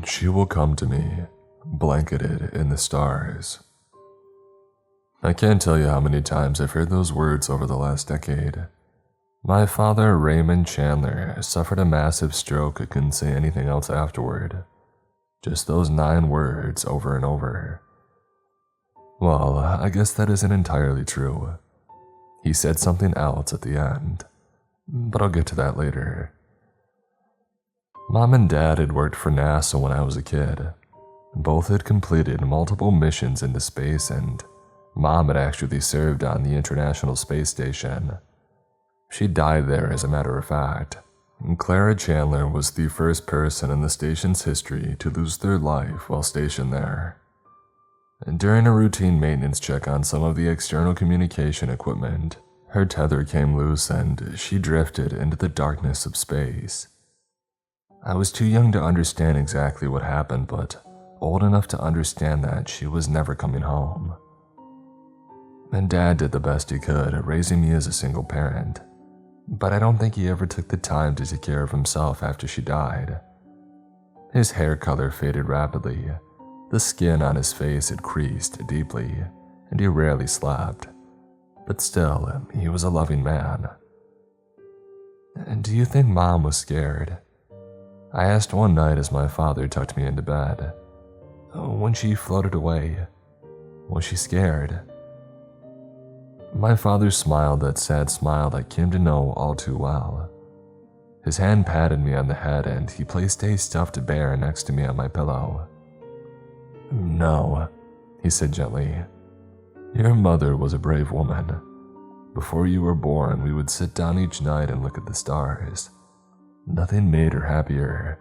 She will come to me, blanketed in the stars. I can't tell you how many times I've heard those words over the last decade. My father, Raymond Chandler, suffered a massive stroke and couldn't say anything else afterward. Just those 9 words over and over. Well, I guess that isn't entirely true. He said something else at the end, but I'll get to that later. Mom and Dad had worked for NASA when I was a kid. Both had completed multiple missions into space, and Mom had actually served on the International Space Station. She died there, as a matter of fact. Clara Chandler was the first person in the station's history to lose their life while stationed there. During a routine maintenance check on some of the external communication equipment, her tether came loose and she drifted into the darkness of space. I was too young to understand exactly what happened, but old enough to understand that she was never coming home. And Dad did the best he could at raising me as a single parent, but I don't think he ever took the time to take care of himself after she died. His hair color faded rapidly, the skin on his face had creased deeply, and he rarely slept. But still, he was a loving man. Do you think Mom was scared? I asked one night as my father tucked me into bed. When she floated away, was she scared? My father smiled that sad smile I came to know all too well. His hand patted me on the head and he placed a stuffed bear next to me on my pillow. No, he said gently. Your mother was a brave woman. Before you were born, we would sit down each night and look at the stars. Nothing made her happier.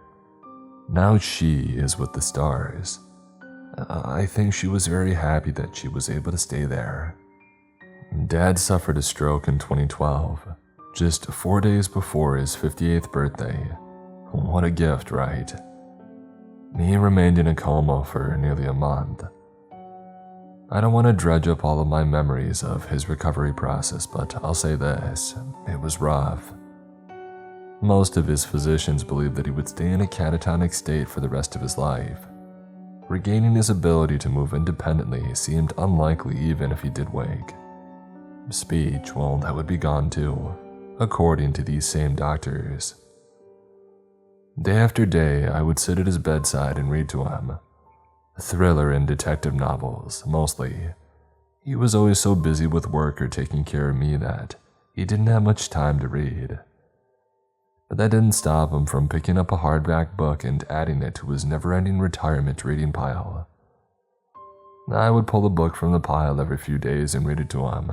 Now she is with the stars. I think she was very happy that she was able to stay there. Dad suffered a stroke in 2012, just 4 days before his 58th birthday. What a gift, right? He remained in a coma for nearly a month. I don't want to dredge up all of my memories of his recovery process, but I'll say this, it was rough. Most of his physicians believed that he would stay in a catatonic state for the rest of his life. Regaining his ability to move independently seemed unlikely even if he did wake. Speech, well, that would be gone too, according to these same doctors. Day after day, I would sit at his bedside and read to him. Thriller and detective novels, mostly. He was always so busy with work or taking care of me that he didn't have much time to read. But that didn't stop him from picking up a hardback book and adding it to his never-ending retirement reading pile. I would pull a book from the pile every few days and read it to him.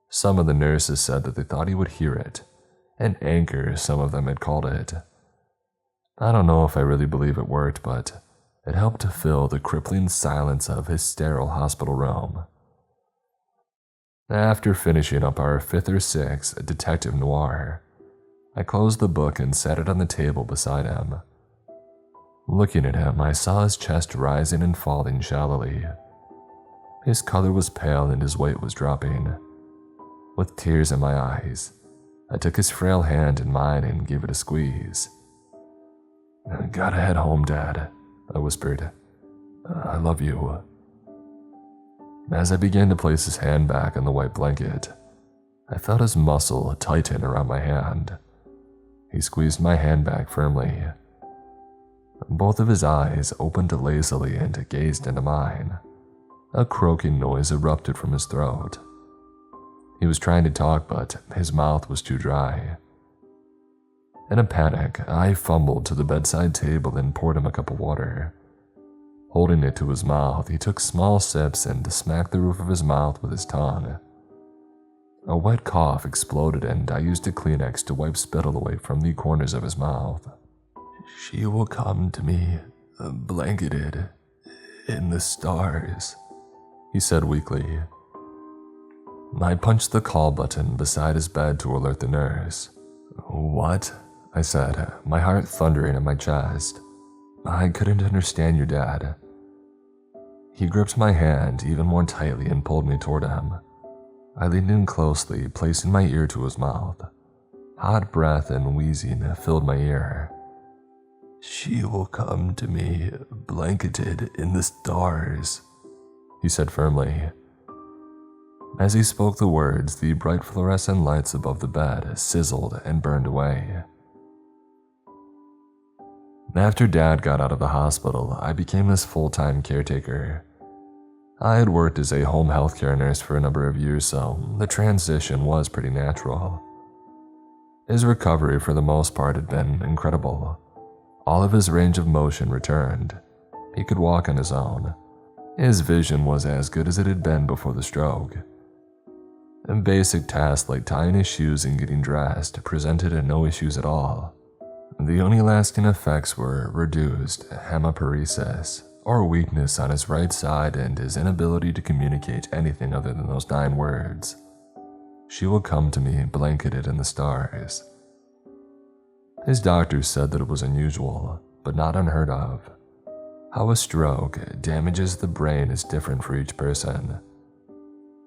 Some of the nurses said that they thought he would hear it. An anchor, some of them had called it. I don't know if I really believe it worked, but it helped to fill the crippling silence of his sterile hospital room. After finishing up our 5th or 6th detective noir, I closed the book and set it on the table beside him. Looking at him, I saw his chest rising and falling shallowly. His color was pale and his weight was dropping. With tears in my eyes, I took his frail hand in mine and gave it a squeeze. "Gotta head home, Dad," I whispered. "I love you." As I began to place his hand back on the white blanket, I felt his muscle tighten around my hand. He squeezed my hand back firmly. Both of his eyes opened lazily and gazed into mine. A croaking noise erupted from his throat. He was trying to talk, but his mouth was too dry. In a panic, I fumbled to the bedside table and poured him a cup of water. Holding it to his mouth, he took small sips and smacked the roof of his mouth with his tongue. A wet cough exploded and I used a Kleenex to wipe spittle away from the corners of his mouth. "She will come to me, blanketed in the stars," he said weakly. I punched the call button beside his bed to alert the nurse. "What?" I said, my heart thundering in my chest. "I couldn't understand you, Dad." He gripped my hand even more tightly and pulled me toward him. I leaned in closely, placing my ear to his mouth. Hot breath and wheezing filled my ear. "She will come to me, blanketed in the stars," he said firmly. As he spoke the words, the bright fluorescent lights above the bed sizzled and burned away. After Dad got out of the hospital, I became his full-time caretaker. I had worked as a home healthcare nurse for a number of years, so the transition was pretty natural. His recovery for the most part had been incredible. All of his range of motion returned. He could walk on his own. His vision was as good as it had been before the stroke. And basic tasks like tying his shoes and getting dressed presented no issues at all. The only lasting effects were reduced hemiparesis, or weakness on his right side, and his inability to communicate anything other than those 9 words. "She will come to me, blanketed in the stars." His doctors said that it was unusual, but not unheard of. How a stroke damages the brain is different for each person.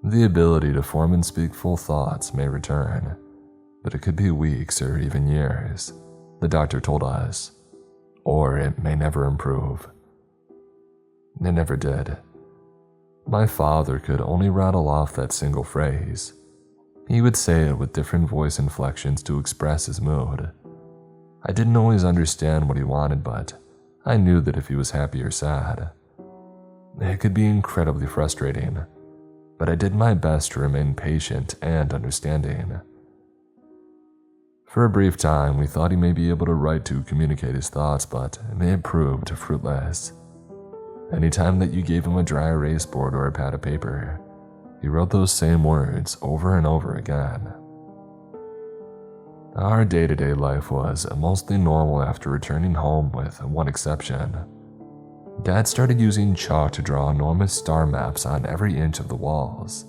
The ability to form and speak full thoughts may return, but it could be weeks or even years, the doctor told us, or it may never improve. It never did. My father could only rattle off that single phrase. He would say it with different voice inflections to express his mood. I didn't always understand what he wanted, but I knew that if he was happy or sad. It could be incredibly frustrating, but I did my best to remain patient and understanding. For a brief time, we thought he may be able to write to communicate his thoughts, but it proved fruitless. Anytime that you gave him a dry erase board or a pad of paper, he wrote those same words over and over again. Our day-to-day life was mostly normal after returning home, with one exception. Dad started using chalk to draw enormous star maps on every inch of the walls.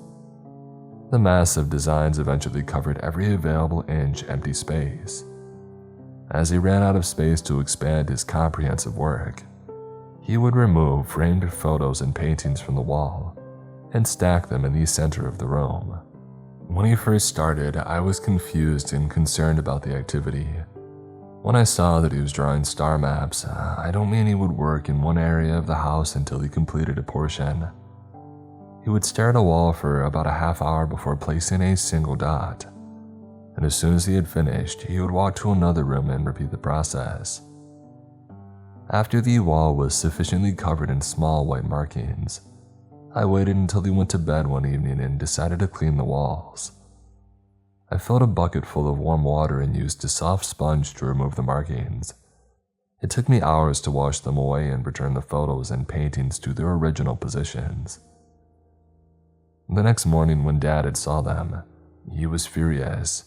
The massive designs eventually covered every available inch empty space. As he ran out of space to expand his comprehensive work, he would remove framed photos and paintings from the wall and stack them in the center of the room. When he first started, I was confused and concerned about the activity. When I saw that he was drawing star maps, I don't mean he would work in one area of the house until he completed a portion. He would stare at a wall for about a half hour before placing a single dot, and as soon as he had finished, he would walk to another room and repeat the process. After the wall was sufficiently covered in small white markings, I waited until he went to bed one evening and decided to clean the walls. I filled a bucket full of warm water and used a soft sponge to remove the markings. It took me hours to wash them away and return the photos and paintings to their original positions. The next morning when Dad had saw them, he was furious.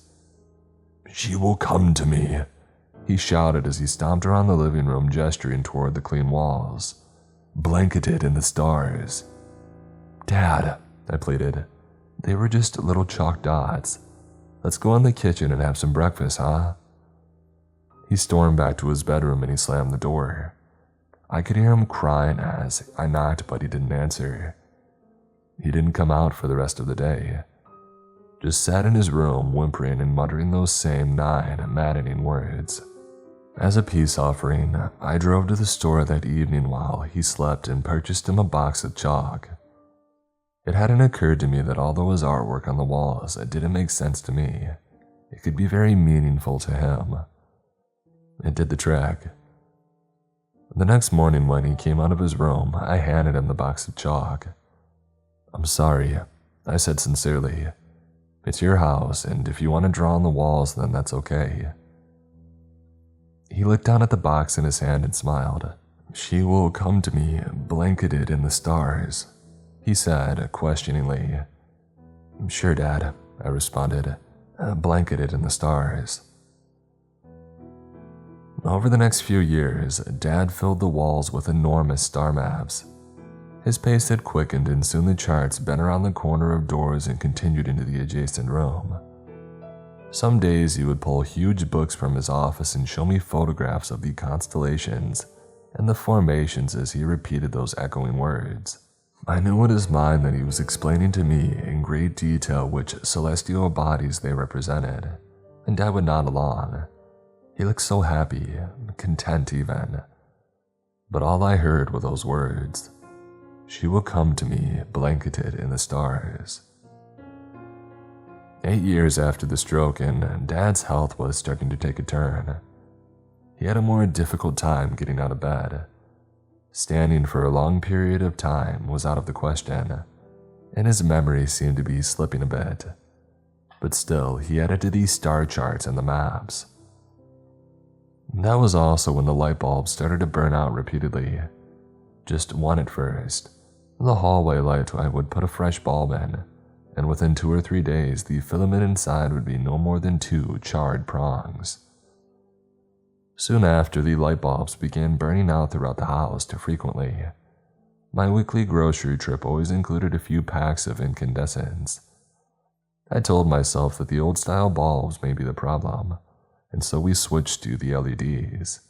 "She will come to me," he shouted as he stomped around the living room, gesturing toward the clean walls, "blanketed in the stars." "Dad," I pleaded, "they were just little chalk dots. Let's go in the kitchen and have some breakfast, huh?" He stormed back to his bedroom and he slammed the door. I could hear him crying as I knocked, but he didn't answer. He didn't come out for the rest of the day. Just sat in his room, whimpering and muttering those same 9 maddening words. As a peace offering, I drove to the store that evening while he slept and purchased him a box of chalk. It hadn't occurred to me that although his artwork on the walls didn't make sense to me, it could be very meaningful to him. It did the trick. The next morning when he came out of his room, I handed him the box of chalk. "I'm sorry," I said sincerely. "It's your house, and if you want to draw on the walls, then that's okay." He looked down at the box in his hand and smiled. "She will come to me, blanketed in the stars," he said questioningly. "Sure, Dad," I responded, "blanketed in the stars." Over the next few years, Dad filled the walls with enormous star maps. His pace had quickened and soon the charts bent around the corner of doors and continued into the adjacent room. Some days he would pull huge books from his office and show me photographs of the constellations and the formations as he repeated those echoing words. I knew in his mind that he was explaining to me in great detail which celestial bodies they represented, and I would nod along. He looked so happy, content even. But all I heard were those words. She will come to me blanketed in the stars. 8 years after the stroke, and Dad's health was starting to take a turn. He had a more difficult time getting out of bed. Standing for a long period of time was out of the question, and his memory seemed to be slipping a bit. But still, he added to these star charts and the maps. That was also when the light bulbs started to burn out repeatedly. Just one at first. The hallway light I would put a fresh bulb in, and within 2 or 3 days the filament inside would be no more than 2 charred prongs. Soon after, the light bulbs began burning out throughout the house too frequently. My weekly grocery trip always included a few packs of incandescents. I told myself that the old-style bulbs may be the problem, and so we switched to the LEDs.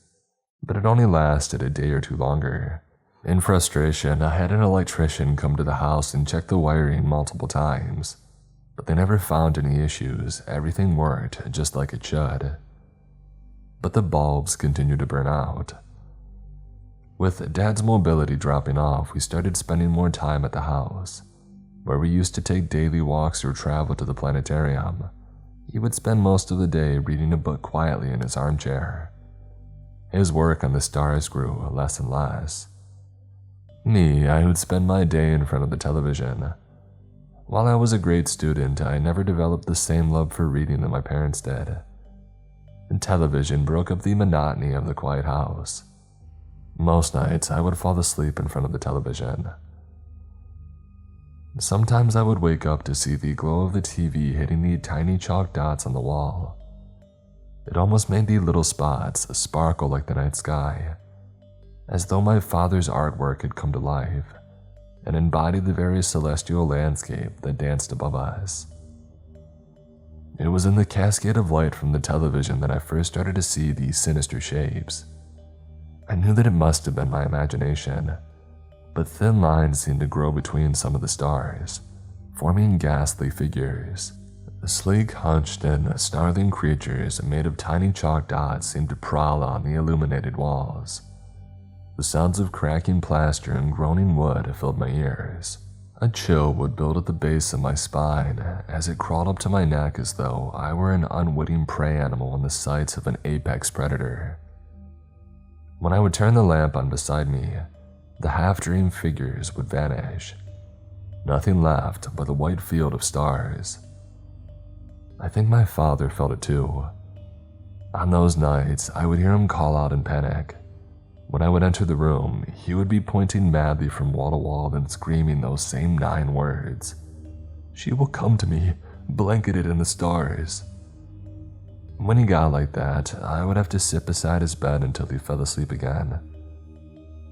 But it only lasted a day or 2 longer. In frustration, I had an electrician come to the house and check the wiring multiple times, but they never found any issues. Everything worked just like it should. But the bulbs continued to burn out. With Dad's mobility dropping off, we started spending more time at the house, where we used to take daily walks or travel to the planetarium. He would spend most of the day reading a book quietly in his armchair. His work on the stars grew less and less. Me, I would spend my day in front of the television. While I was a great student, I never developed the same love for reading that my parents did. The television broke up the monotony of the quiet house. Most nights, I would fall asleep in front of the television. Sometimes I would wake up to see the glow of the TV hitting the tiny chalk dots on the wall. It almost made the little spots sparkle like the night sky, as though my father's artwork had come to life and embodied the very celestial landscape that danced above us. It was in the cascade of light from the television that I first started to see these sinister shapes. I knew that it must have been my imagination, but thin lines seemed to grow between some of the stars, forming ghastly figures. The sleek, hunched, and snarling creatures made of tiny chalk dots seemed to prowl on the illuminated walls. The sounds of cracking plaster and groaning wood filled my ears. A chill would build at the base of my spine as it crawled up to my neck as though I were an unwitting prey animal in the sights of an apex predator. When I would turn the lamp on beside me, the half-dream figures would vanish. Nothing left but the white field of stars. I think my father felt it too. On those nights, I would hear him call out in panic. When I would enter the room, he would be pointing madly from wall to wall and screaming those same 9 words. She will come to me, blanketed in the stars. When he got like that, I would have to sit beside his bed until he fell asleep again.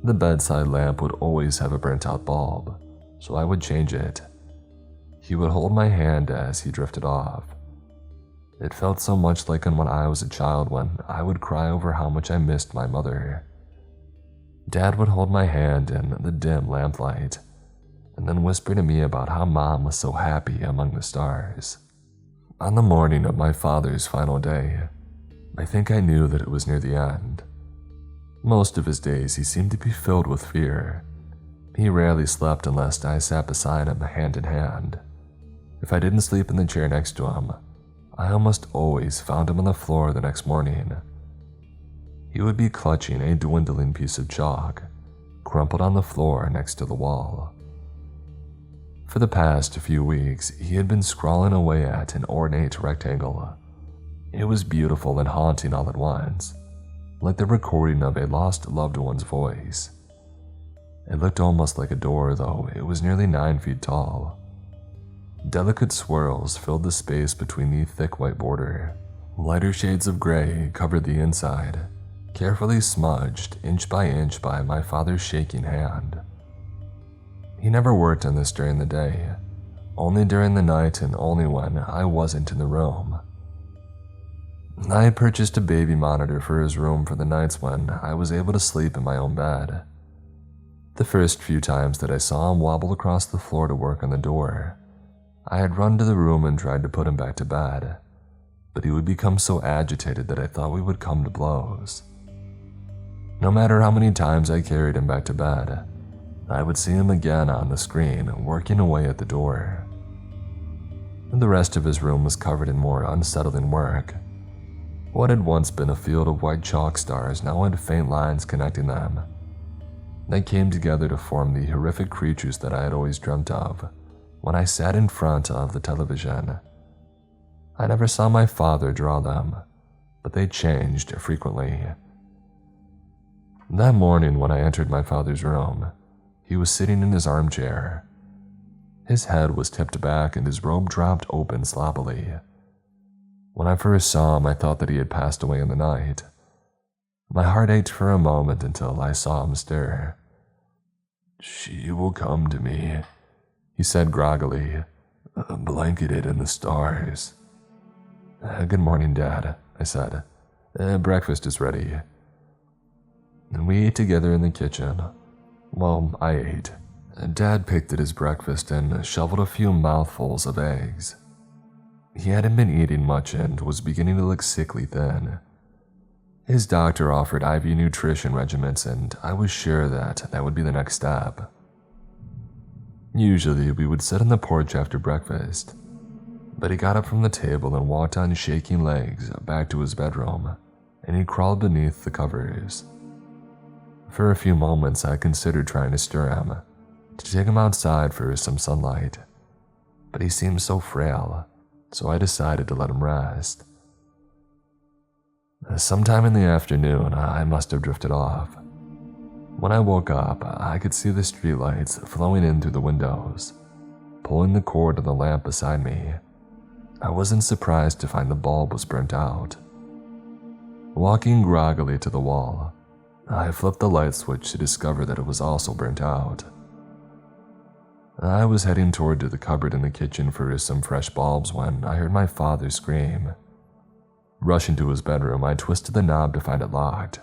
The bedside lamp would always have a burnt-out bulb, so I would change it. He would hold my hand as he drifted off. It felt so much like when I was a child when I would cry over how much I missed my mother. Dad would hold my hand in the dim lamplight, and then whisper to me about how Mom was so happy among the stars. On the morning of my father's final day, I think I knew that it was near the end. Most of his days he seemed to be filled with fear. He rarely slept unless I sat beside him hand in hand. If I didn't sleep in the chair next to him, I almost always found him on the floor the next morning. He would be clutching a dwindling piece of chalk, crumpled on the floor next to the wall. For the past few weeks, he had been scrawling away at an ornate rectangle. It was beautiful and haunting all at once, like the recording of a lost loved one's voice. It looked almost like a door, though it was nearly 9 feet tall. Delicate swirls filled the space between the thick white border. Lighter shades of gray covered the inside, carefully smudged inch by inch by my father's shaking hand. He never worked on this during the day, only during the night and only when I wasn't in the room. I had purchased a baby monitor for his room for the nights when I was able to sleep in my own bed. The first few times that I saw him wobble across the floor to work on the door, I had run to the room and tried to put him back to bed. but he would become so agitated that I thought we would come to blows. No matter how many times I carried him back to bed, I would see him again on the screen, working away at the door. The rest of his room was covered in more unsettling work. What had once been a field of white chalk stars now had faint lines connecting them. They came together to form the horrific creatures that I had always dreamt of when I sat in front of the television. I never saw my father draw them, but they changed frequently. That morning when I entered my father's room, he was sitting in his armchair. His head was tipped back and his robe dropped open sloppily. When I first saw him, I thought that he had passed away in the night. My heart ached for a moment until I saw him stir. "She will come to me," he said groggily, "blanketed in the stars." "Good morning, Dad," I said. "Breakfast is ready." And we ate together in the kitchen. Well, I ate. Dad picked at his breakfast and shoveled a few mouthfuls of eggs. He hadn't been eating much and was beginning to look sickly thin. His doctor offered IV nutrition regimens, and I was sure that that would be the next step. Usually, we would sit on the porch after breakfast, but he got up from the table and walked on shaking legs back to his bedroom, and he crawled beneath the covers. For a few moments, I considered trying to stir him, to take him outside for some sunlight, but he seemed so frail, so I decided to let him rest. Sometime in the afternoon, I must have drifted off. When I woke up, I could see the streetlights flowing in through the windows, pulling the cord of the lamp beside me. I wasn't surprised to find the bulb was burnt out. Walking groggily to the wall, I flipped the light switch to discover that it was also burnt out. I was heading toward the cupboard in the kitchen for some fresh bulbs when I heard my father scream. Rushing to his bedroom, I twisted the knob to find it locked.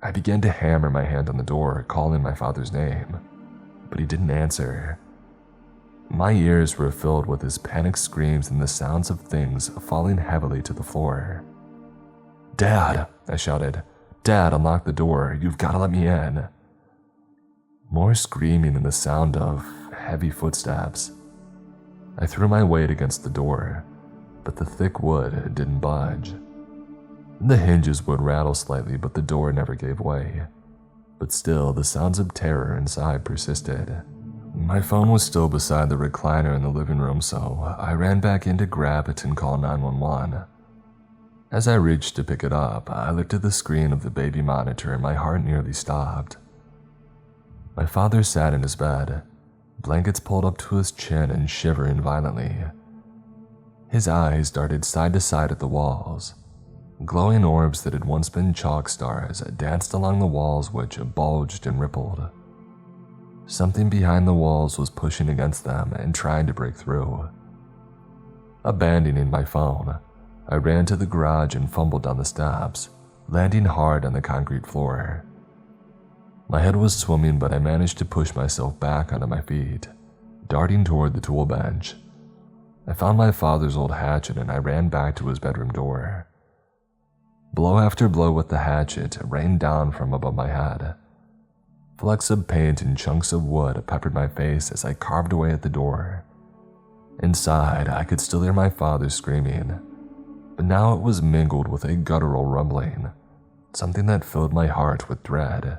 I began to hammer my hand on the door, calling my father's name, but he didn't answer. My ears were filled with his panicked screams and the sounds of things falling heavily to the floor. "Dad!" I shouted. "Dad, unlock the door. You've got to let me in." More screaming and the sound of heavy footsteps. I threw my weight against the door, but the thick wood didn't budge. The hinges would rattle slightly, but the door never gave way. But still, the sounds of terror inside persisted. My phone was still beside the recliner in the living room, so I ran back in to grab it and call 911. As I reached to pick it up, I looked at the screen of the baby monitor and my heart nearly stopped. My father sat in his bed, blankets pulled up to his chin and shivering violently. His eyes darted side to side at the walls. Glowing orbs that had once been chalk stars danced along the walls, which bulged and rippled. Something behind the walls was pushing against them and trying to break through. Abandoning my phone, I ran to the garage and fumbled down the steps, landing hard on the concrete floor. My head was swimming, but I managed to push myself back onto my feet, darting toward the tool bench. I found my father's old hatchet and I ran back to his bedroom door. Blow after blow with the hatchet rained down from above my head. Flecks of paint and chunks of wood peppered my face as I carved away at the door. Inside, I could still hear my father screaming, but now it was mingled with a guttural rumbling, something that filled my heart with dread.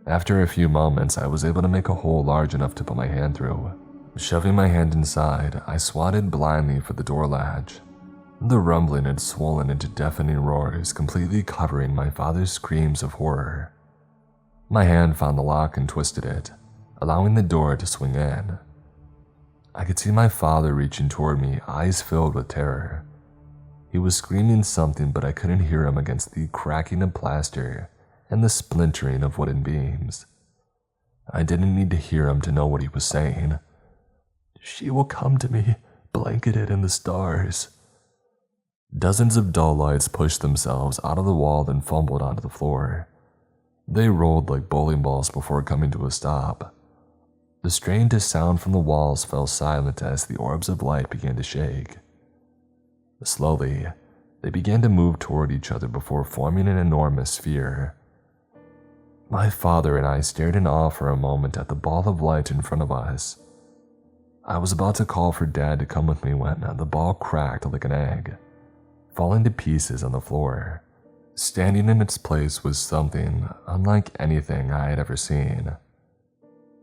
After a few moments, I was able to make a hole large enough to put my hand through. Shoving my hand inside, I swatted blindly for the door latch. The rumbling had swollen into deafening roars, completely covering my father's screams of horror. My hand found the lock and twisted it, allowing the door to swing in. I could see my father reaching toward me, eyes filled with terror. He was screaming something, but I couldn't hear him against the cracking of plaster and the splintering of wooden beams. I didn't need to hear him to know what he was saying. "She will come to me, blanketed in the stars." Dozens of dull lights pushed themselves out of the wall and fumbled onto the floor. They rolled like bowling balls before coming to a stop. The strangest sound from the walls fell silent as the orbs of light began to shake. Slowly, they began to move toward each other before forming an enormous sphere. My father and I stared in awe for a moment at the ball of light in front of us. I was about to call for Dad to come with me when the ball cracked like an egg, falling to pieces on the floor. Standing in its place was something unlike anything I had ever seen.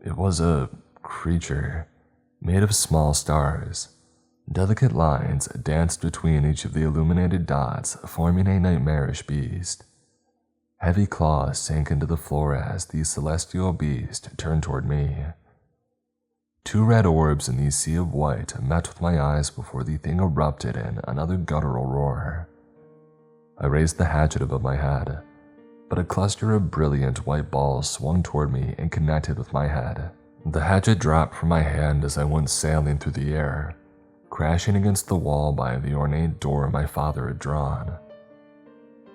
It was a creature made of small stars. Delicate lines danced between each of the illuminated dots, forming a nightmarish beast. Heavy claws sank into the floor as the celestial beast turned toward me. Two red orbs in the sea of white met with my eyes before the thing erupted in another guttural roar. I raised the hatchet above my head, but a cluster of brilliant white balls swung toward me and connected with my head. The hatchet dropped from my hand as I went sailing through the air, crashing against the wall by the ornate door my father had drawn.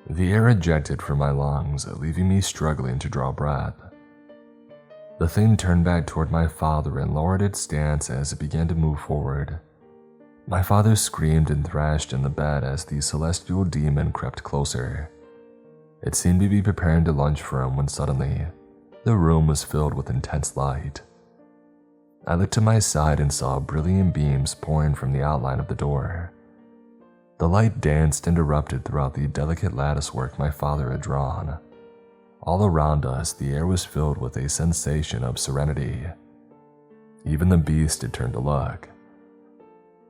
The air ejected from my lungs, leaving me struggling to draw breath. The thing turned back toward my father and lowered its stance as it began to move forward. My father screamed and thrashed in the bed as the celestial demon crept closer. It seemed to be preparing to lunge for him when suddenly, the room was filled with intense light. I looked to my side and saw brilliant beams pouring from the outline of the door. The light danced and erupted throughout the delicate latticework my father had drawn. All around us, the air was filled with a sensation of serenity. Even the beast had turned to look.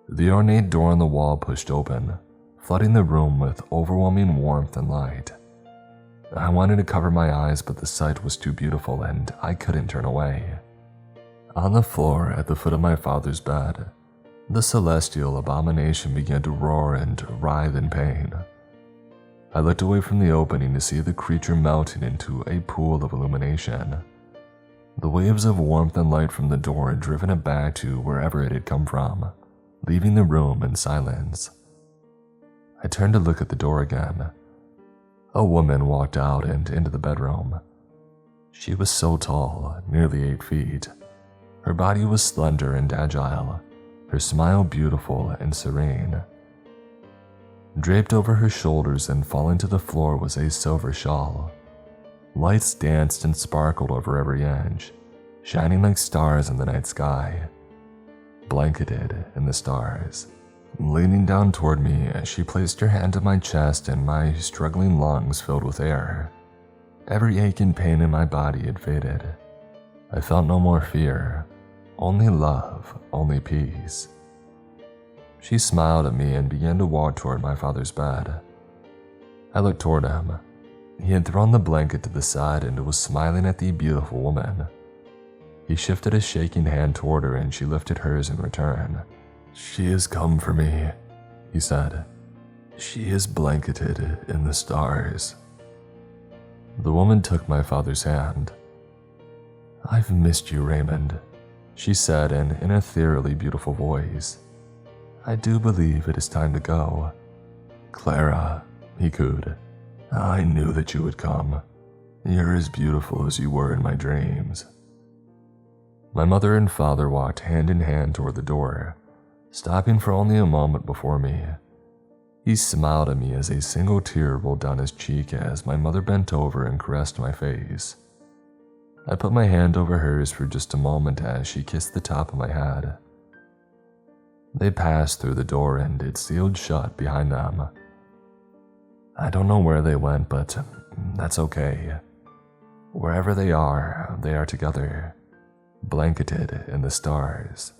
The ornate door on the wall pushed open, flooding the room with overwhelming warmth and light. I wanted to cover my eyes, but the sight was too beautiful and I couldn't turn away. On the floor at the foot of my father's bed, the celestial abomination began to roar and writhe in pain. I looked away from the opening to see the creature melting into a pool of illumination. The waves of warmth and light from the door had driven it back to wherever it had come from, leaving the room in silence. I turned to look at the door again. A woman walked out and into the bedroom. She was so tall, nearly 8 feet. Her body was slender and agile, her smile beautiful and serene. Draped over her shoulders and falling to the floor was a silver shawl. Lights danced and sparkled over every inch, shining like stars in the night sky. Blanketed in the stars. Leaning down toward me, she placed her hand on my chest and my struggling lungs filled with air. Every ache and pain in my body had faded. I felt no more fear, only love, only peace. She smiled at me and began to walk toward my father's bed. I looked toward him. He had thrown the blanket to the side and was smiling at the beautiful woman. He shifted a shaking hand toward her and she lifted hers in return. "She has come for me," he said. "She is blanketed in the stars." The woman took my father's hand. "I've missed you, Raymond," she said in an ethereally beautiful voice. "I do believe it is time to go." "Clara," he cooed, "I knew that you would come. You're as beautiful as you were in my dreams." My mother and father walked hand in hand toward the door, stopping for only a moment before me. He smiled at me as a single tear rolled down his cheek as my mother bent over and caressed my face. I put my hand over hers for just a moment as she kissed the top of my head. They passed through the door and it sealed shut behind them. I don't know where they went, but that's okay. Wherever they are together, blanketed in the stars.